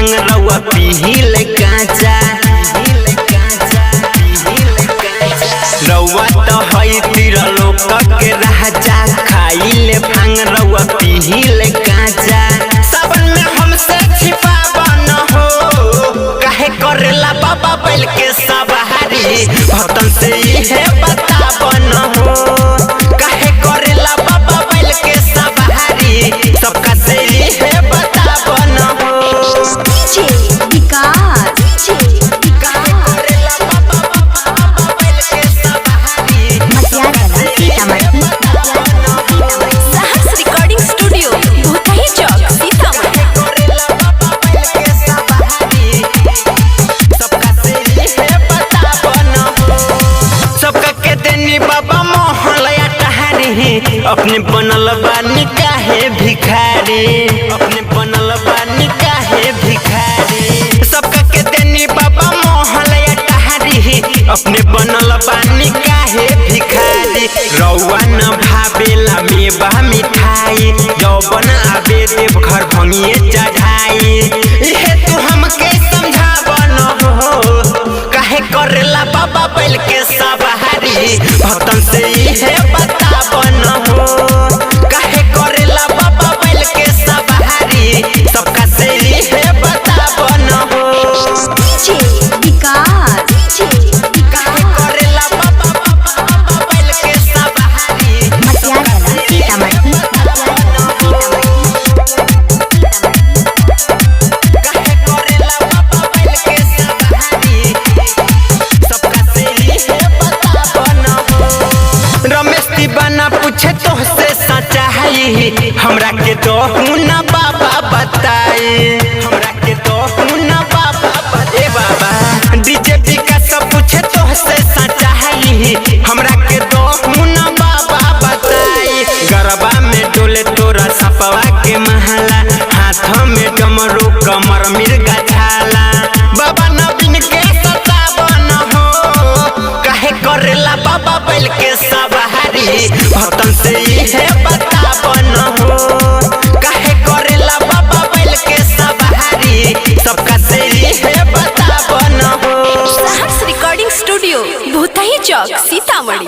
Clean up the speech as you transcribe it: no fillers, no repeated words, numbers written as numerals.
भांग रउआ पीहिल काचा। रउआ तो हई त्रिलोक के राजा, खाइले भांग रउआ पीहिल काचा। सावन में हमसे छिपावा न हो, काहे करेला बाबा बैल के सवारी। भक्तन से इहे बतावा न हो, काहे करेला बाबा बैल के सवारी। सबका से इहे बतावा न हो। अपने बनल बानी काहे भिखारी, अपने बनल बानी काहे भिखारी। सबका के देनी बाबा मोहलया टहरी, अपने बनल बानी काहे भिखारी। रउआ न भावेला मेवा मिठाई, जौवन आवे देव घर भंगिए चढ़ाई। इहे तू हमके समझावा न हो, काहे करेला बाबा बैल के सवारी। भक्तन से इहे बतावा न हो, काहे करेला बाबा बैल के सवारी। सबका से इहे बतावा न हो। काहे करेला बाबा बैल के सवारी। काहे करेला बाबा बैल के सवारी। सबका से इहे बतावा न हो। रमेश दीवाना पूछे तोहसे सच्चा है, हमरा के तो ना बाबा बताए। हमरा के तो ना बाबा बता बाबा। डीजे का सब पूछे तोहसे सच्चा है, हमरा के तो ना बाबा बताए। गरबा में डोले तोरा सपवा के महला, हाथ में डमरू कमर मिर्गा छाला। बाबा नवीन के सतावा न हो, काहे करेला बाबा बैल के सवारी। भक्तन से इहे बतावा न हो, काहे करेला बाबा बैल के सवारी। सबका से इहे बतावा न हो। सहर्ष रिकॉर्डिंग स्टूडियो भूतही चौक सीतामढ़ी।